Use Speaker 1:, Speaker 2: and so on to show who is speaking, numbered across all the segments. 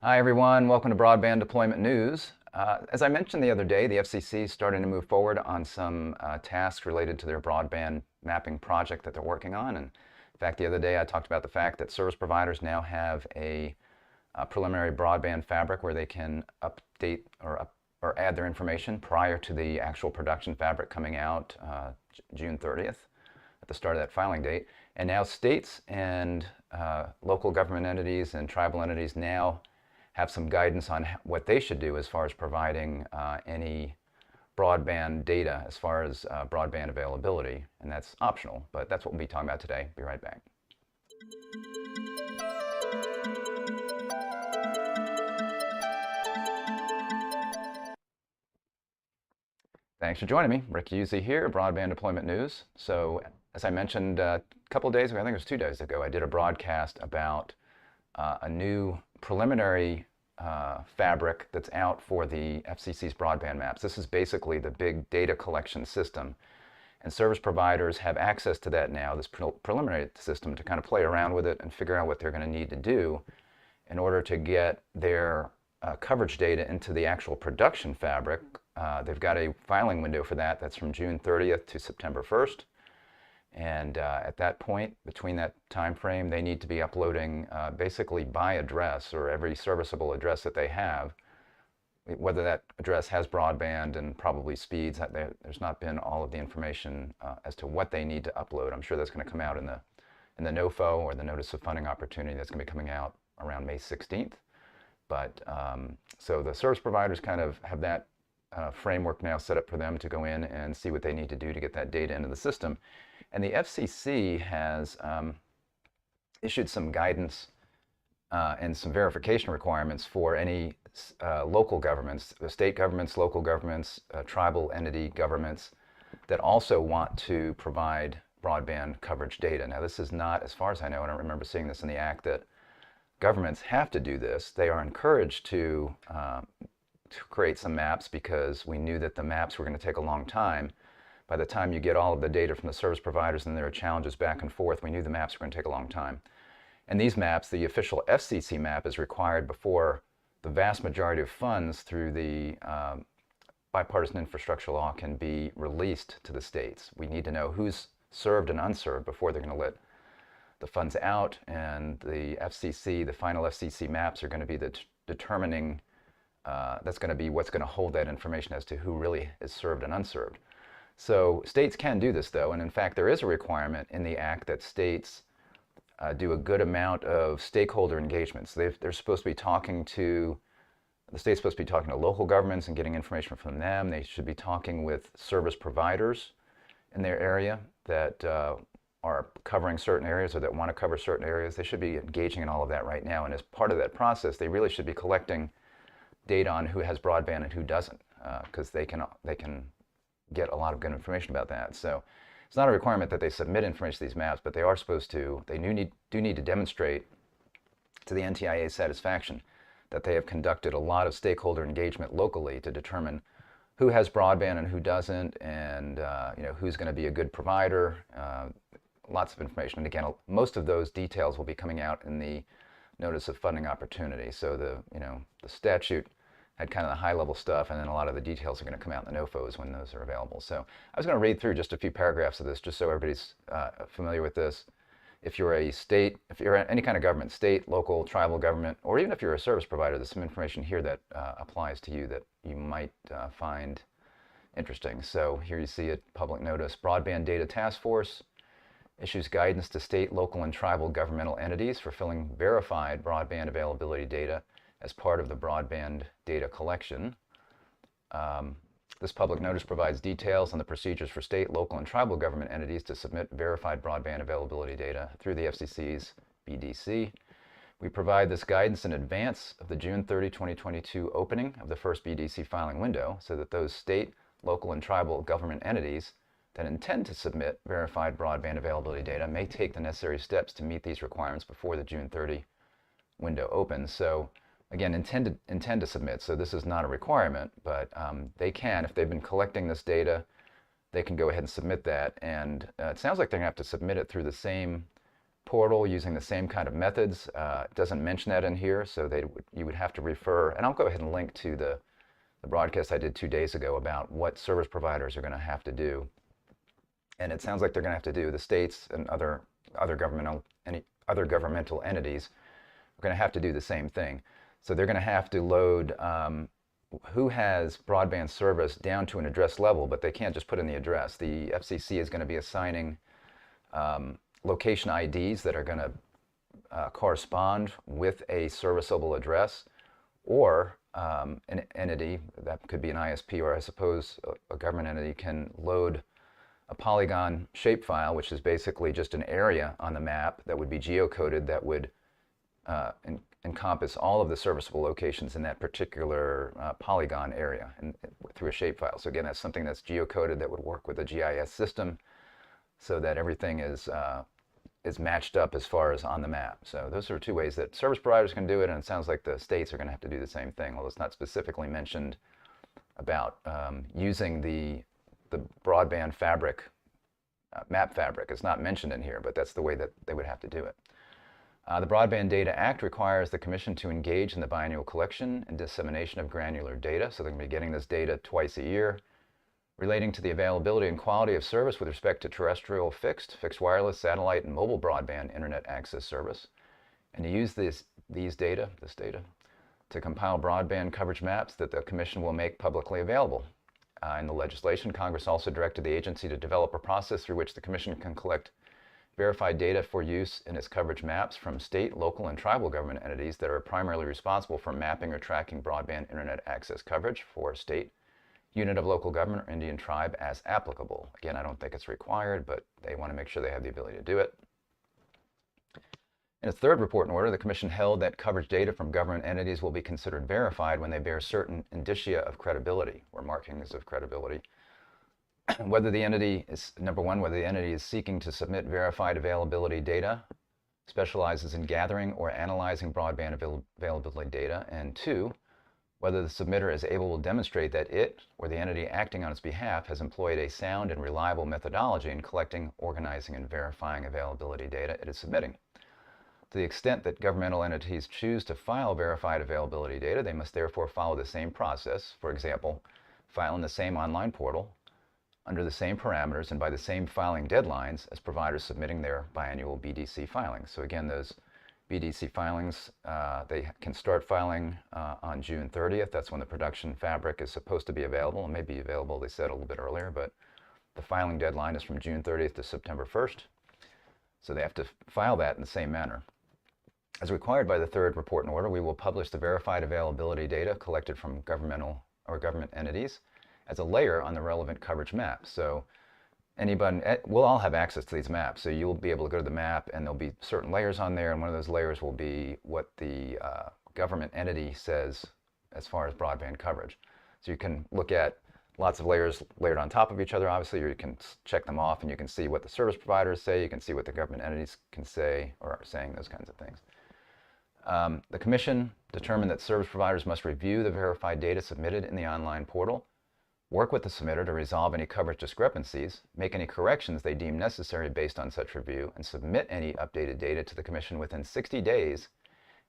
Speaker 1: Hi everyone, welcome to Broadband Deployment News. As I mentioned the other day, the FCC is starting to move forward on some tasks related to their broadband mapping project that they're working on. And in fact, the other day I talked about the fact that service providers now have a preliminary broadband fabric where they can update or add their information prior to the actual production fabric coming out June 30th at the start of that filing date. And now states and local government entities and tribal entities now have some guidance on what they should do as far as providing any broadband data as far as broadband availability. And that's optional, but that's what we'll be talking about today. Be right back. Thanks for joining me. Rick Usey here, Broadband Deployment News. So as I mentioned a couple of days ago, I think it was 2 days ago, I did a broadcast about a new preliminary fabric that's out for the FCC's broadband maps. This is basically the big data collection system. And service providers have access to that now, this preliminary system, to kind of play around with it and figure out what they're going to need to do in order to get their coverage data into the actual production fabric. They've got a filing window for that. That's from June 30th to September 1st. And at that point, between that time frame, they need to be uploading basically by address, or every serviceable address that they have, whether that address has broadband and probably speeds. There's not been all of the information as to what they need to upload. I'm sure that's going to come out in the NOFO, or the Notice of Funding Opportunity, that's going to be coming out around May 16th. But so the service providers kind of have that framework now set up for them to go in and see what they need to do to get that data into the system. And the FCC has issued some guidance and some verification requirements for any local governments, state governments, local governments, tribal entity governments that also want to provide broadband coverage data. Now, this is not, as far as I know, I don't remember seeing this in the Act, that governments have to do this. They are encouraged to create some maps, because we knew that the maps were going to take a long time. By the time you get all of the data from the service providers and there are challenges back and forth, we knew the maps were going to take a long time. And these maps, the official FCC map, is required before the vast majority of funds through the bipartisan infrastructure law can be released to the states. We need to know who's served and unserved before they're going to let the funds out. And the FCC, the final FCC maps, are going to be the determining, that's going to be what's going to hold that information as to who really is served and unserved. So states can do this, though, and in fact there is a requirement in the Act that states do a good amount of stakeholder engagement. So they're supposed to be talking to, the state's supposed to be talking to local governments and getting information from them. They should be talking with service providers in their area that are covering certain areas, or that want to cover certain areas. They should be engaging in all of that right now, and as part of that process, they really should be collecting data on who has broadband and who doesn't, because they can get a lot of good information about that. So it's not a requirement that they submit information to these maps, but they are supposed to. They do need to demonstrate to the NTIA's satisfaction that they have conducted a lot of stakeholder engagement locally to determine who has broadband and who doesn't, and who's going to be a good provider. Lots of information. And again, most of those details will be coming out in the Notice of Funding Opportunity. So the statute had kind of the high-level stuff, and then a lot of the details are going to come out in the NOFOs when those are available. So I was going to read through just a few paragraphs of this, just so everybody's familiar with this. If you're a state, if you're any kind of government, state, local, tribal government, or even if you're a service provider, there's some information here that applies to you that you might find interesting. So here you see a public notice. Broadband Data Task Force issues guidance to state, local, and tribal governmental entities for filling verified broadband availability data as part of the Broadband Data Collection. This public notice provides details on the procedures for state, local, and tribal government entities to submit verified broadband availability data through the FCC's BDC. We provide this guidance in advance of the June 30, 2022 opening of the first BDC filing window, so that those state, local, and tribal government entities that intend to submit verified broadband availability data may take the necessary steps to meet these requirements before the June 30 window opens. So again, intend to submit. So this is not a requirement, but they can, if they've been collecting this data, they can go ahead and submit that. And it sounds like they're going to have to submit it through the same portal using the same kind of methods. It doesn't mention that in here, so you would have to refer, and I'll go ahead and link to the broadcast I did 2 days ago about what service providers are going to have to do. And it sounds like they're going to have to do, the states and other governmental entities are going to have to do the same thing. So they're going to have to load who has broadband service down to an address level, but they can't just put in the address. The FCC is going to be assigning location IDs that are going to correspond with a serviceable address, or an entity, that could be an ISP, or I suppose a government entity can load a polygon shapefile, which is basically just an area on the map that would be geocoded, that would encompass all of the serviceable locations in that particular polygon area through a shapefile. So again, that's something that's geocoded that would work with a GIS system so that everything is matched up as far as on the map. So those are 2 ways that service providers can do it, and it sounds like the states are going to have to do the same thing, although it's not specifically mentioned about using the broadband fabric, map fabric. It's not mentioned in here, but that's the way that they would have to do it. The Broadband Data Act requires the Commission to engage in the biannual collection and dissemination of granular data. So they're going to be getting this data twice a year relating to the availability and quality of service with respect to terrestrial, fixed wireless, satellite, and mobile broadband internet access service. And to use this data to compile broadband coverage maps that the Commission will make publicly available. In the legislation, Congress also directed the agency to develop a process through which the Commission can collect verified data for use in its coverage maps from state, local, and tribal government entities that are primarily responsible for mapping or tracking broadband internet access coverage for a state, unit of local government, or Indian tribe as applicable. Again, I don't think it's required, but they want to make sure they have the ability to do it. In its 3rd report in order, the Commission held that coverage data from government entities will be considered verified when they bear certain indicia of credibility, or markings of credibility. Whether the entity is, number 1, whether the entity is seeking to submit verified availability data, specializes in gathering or analyzing broadband availability data, and 2, whether the submitter is able to demonstrate that it, or the entity acting on its behalf, has employed a sound and reliable methodology in collecting, organizing, and verifying availability data it is submitting. To the extent that governmental entities choose to file verified availability data, they must therefore follow the same process, for example, file in the same online portal, under the same parameters and by the same filing deadlines as providers submitting their biannual BDC filings. So again, those BDC filings, they can start filing on June 30th. That's when the production fabric is supposed to be available. It may be available, they said, a little bit earlier, but the filing deadline is from June 30th to September 1st. So they have to file that in the same manner. As required by the 3rd report in order, we will publish the verified availability data collected from governmental or government entities as a layer on the relevant coverage map. So we'll all have access to these maps. So you'll be able to go to the map and there'll be certain layers on there, and one of those layers will be what the government entity says as far as broadband coverage. So you can look at lots of layers layered on top of each other, obviously, or you can check them off and you can see what the service providers say, you can see what the government entities can say or are saying, those kinds of things. The Commission determined that service providers must review the verified data submitted in the online portal, work with the submitter to resolve any coverage discrepancies, make any corrections they deem necessary based on such review, and submit any updated data to the Commission within 60 days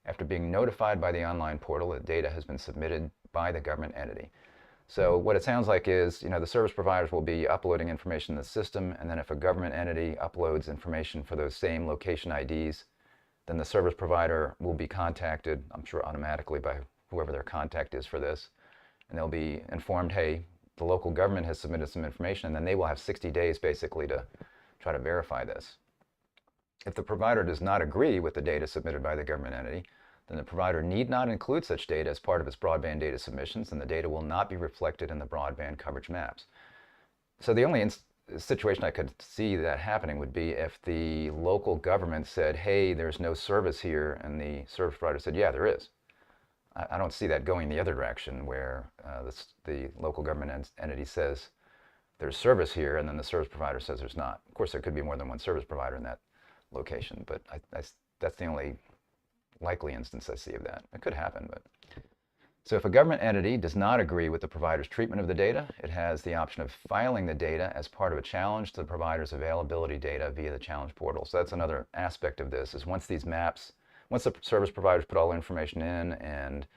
Speaker 1: after being notified by the online portal that data has been submitted by the government entity. So what it sounds like is, the service providers will be uploading information in the system, and then if a government entity uploads information for those same location IDs, then the service provider will be contacted, I'm sure automatically, by whoever their contact is for this, and they'll be informed, hey, the local government has submitted some information, and then they will have 60 days basically to try to verify this. If the provider does not agree with the data submitted by the government entity, then the provider need not include such data as part of its broadband data submissions, and the data will not be reflected in the broadband coverage maps. So the only situation I could see that happening would be if the local government said, hey, there's no service here, and the service provider said, yeah, there is. I don't see that going the other direction, where the local government entity says there's service here, and then the service provider says there's not. Of course, there could be more than one service provider in that location, but that's the only likely instance I see of that. It could happen, but So if a government entity does not agree with the provider's treatment of the data, it has the option of filing the data as part of a challenge to the provider's availability data via the challenge portal. So that's another aspect of this, is once the service providers put all the information in, and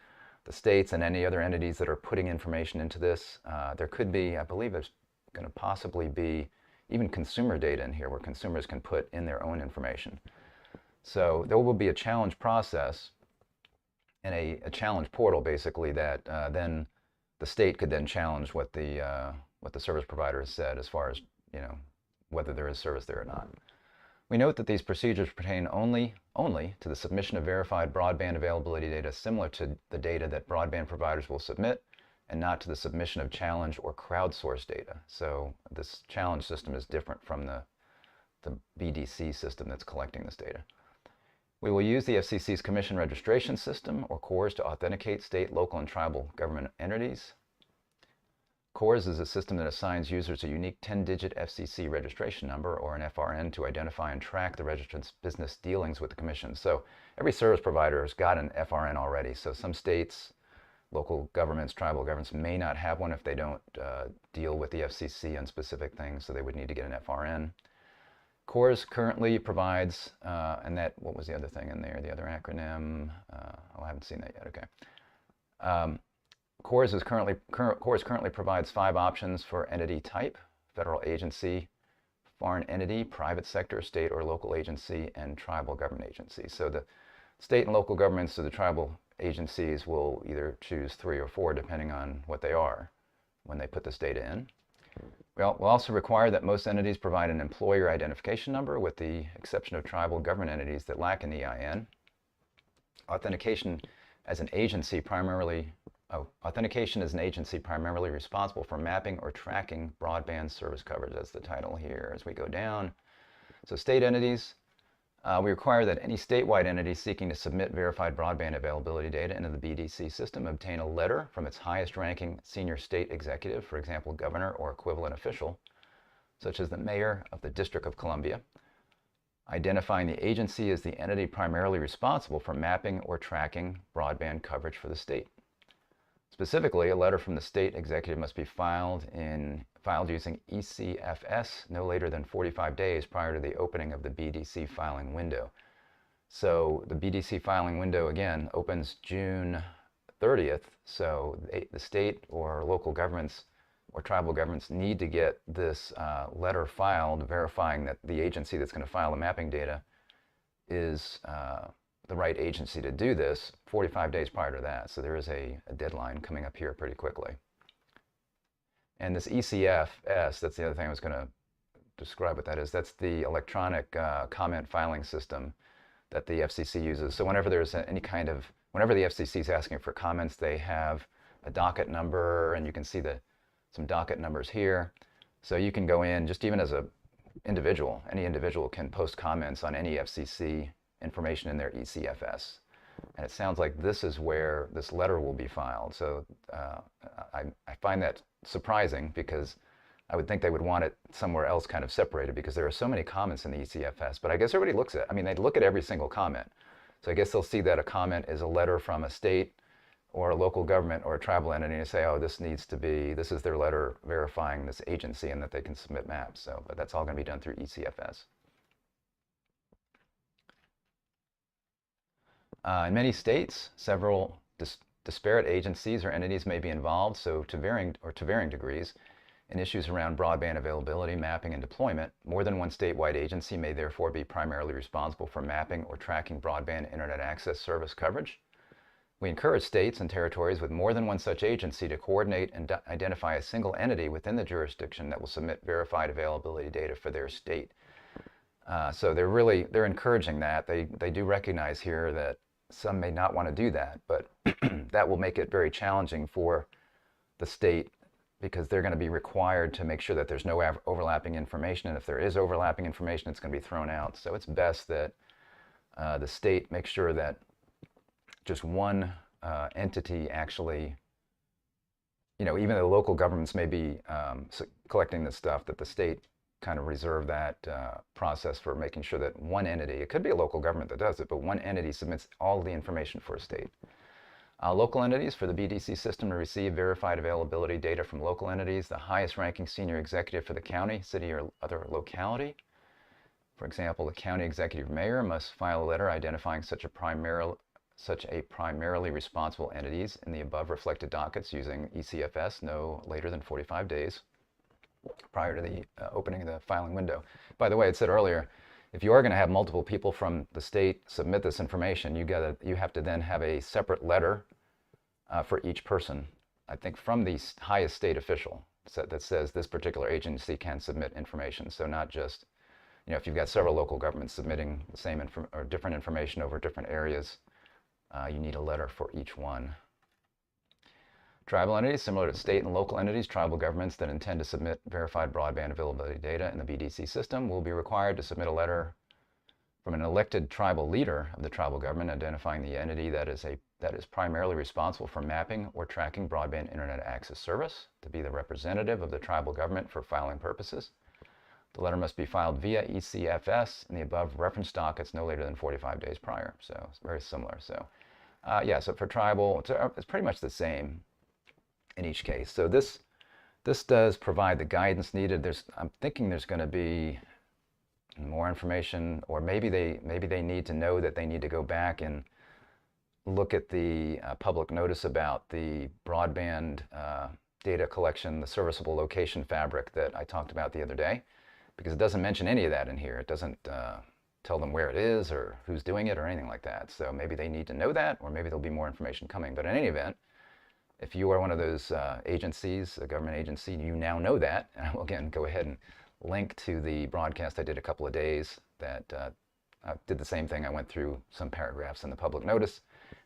Speaker 1: the states and any other entities that are putting information into this, there could be, I believe there's going to possibly be even consumer data in here where consumers can put in their own information. So there will be a challenge process and a challenge portal, basically, that then the state could then challenge what the service provider has said as far as, whether there is service there or not. We note that these procedures pertain only to the submission of verified broadband availability data similar to the data that broadband providers will submit, and not to the submission of challenge or crowdsourced data. So this challenge system is different from the BDC system that's collecting this data. We will use the FCC's Commission Registration System, or CORS, to authenticate state, local, and tribal government entities. CORS is a system that assigns users a unique 10-digit FCC registration number, or an FRN, to identify and track the registrant's business dealings with the Commission. So every service provider has got an FRN already. So some states, local governments, tribal governments may not have one if they don't deal with the FCC on specific things, so they would need to get an FRN. CORS currently provides, and that, what was the other thing in there, the other acronym? I haven't seen that yet, okay. CORS currently provides 5 options for entity type: federal agency, foreign entity, private sector, state or local agency, and tribal government agency. So the state and local governments or the tribal agencies will either choose 3 or 4 depending on what they are when they put this data in. We'll also require that most entities provide an employer identification number, with the exception of tribal government entities that lack an EIN. Authentication is an agency primarily responsible for mapping or tracking broadband service coverage. That's the title here as we go down. So state entities, we require that any statewide entity seeking to submit verified broadband availability data into the BDC system obtain a letter from its highest ranking senior state executive, for example, governor or equivalent official, such as the mayor of the District of Columbia, identifying the agency as the entity primarily responsible for mapping or tracking broadband coverage for the state. Specifically, a letter from the state executive must be filed using ECFS no later than 45 days prior to the opening of the BDC filing window. So the BDC filing window, again, opens June 30th, so the state or local governments or tribal governments need to get this letter filed verifying that the agency that's going to file the mapping data is the right agency to do this 45 days prior to that. So there is a deadline coming up here pretty quickly. And this ECFS, that's the other thing I was going to describe what that is. That's the electronic comment filing system that the FCC uses. So whenever there's whenever the FCC is asking for comments, they have a docket number, and you can see some docket numbers here. So you can go in, just even as an individual, any individual can post comments on any FCC information in their ECFS. And it sounds like this is where this letter will be filed. So I find that surprising, because I would think they would want it somewhere else kind of separated, because there are so many comments in the ECFS. But I guess everybody looks at, they look at every single comment. So I guess they'll see that a comment is a letter from a state or a local government or a tribal entity, and say, oh, this is their letter verifying this agency and that they can submit maps. So, but that's all going to be done through ECFS. In many states, several disparate agencies or entities may be involved, so to varying degrees, in issues around broadband availability, mapping, and deployment. More than one statewide agency may therefore be primarily responsible for mapping or tracking broadband internet access service coverage. We encourage states and territories with more than one such agency to coordinate and identify a single entity within the jurisdiction that will submit verified availability data for their state. So they're encouraging that. They do recognize here that some may not want to do that, but that will make it very challenging for the state, because they're going to be required to make sure that there's no overlapping information, and if there is overlapping information, it's going to be thrown out. So it's best that the state makes sure that just one entity actually, even though local governments may be collecting this stuff, that the state kind of reserve that process for making sure that one entity, it could be a local government that does it, but one entity submits all the information for a state. Local entities, for the BDC system to receive verified availability data from local entities, the highest ranking senior executive for the county, city, or other locality. For example, the county executive mayor must file a letter identifying such a primarily responsible entities in the above reflected dockets using ECFS no later than 45 days prior to the opening of the filing window. By the way, it said earlier, if you are going to have multiple people from the state submit this information, you have to then have a separate letter for each person, I think from the highest state official that says this particular agency can submit information. So not just, if you've got several local governments submitting the same or different information over different areas, you need a letter for each one. Tribal entities, similar to state and local entities, tribal governments that intend to submit verified broadband availability data in the BDC system will be required to submit a letter from an elected tribal leader of the tribal government identifying the entity that is primarily responsible for mapping or tracking broadband internet access service to be the representative of the tribal government for filing purposes. The letter must be filed via ECFS in the above reference dockets no later than 45 days prior. So it's very similar. So yeah, so for tribal, it's pretty much the same in each case. So this does provide the guidance needed. I'm thinking there's going to be more information, or maybe they need to know that they need to go back and look at the public notice about the broadband data collection, the serviceable location fabric that I talked about the other day, because it doesn't mention any of that in here. It doesn't tell them where it is or who's doing it or anything like that. So maybe they need to know that, or maybe there'll be more information coming. But in any event, if you are one of those agencies, a government agency, you now know that. And I will again go ahead and link to the broadcast I did a couple of days that I did the same thing. I went through some paragraphs in the public notice.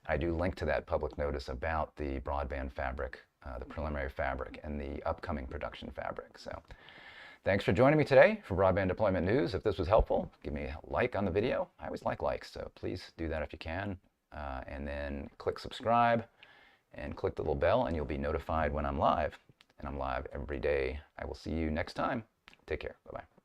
Speaker 1: I do link to that public notice about the broadband fabric, the preliminary fabric, and the upcoming production fabric. So thanks for joining me today for Broadband Deployment News. If this was helpful, give me a like on the video. I always like likes, so please do that if you can. And then click subscribe and click the little bell, and you'll be notified when I'm live. And I'm live every day. I will see you next time. Take care. Bye-bye.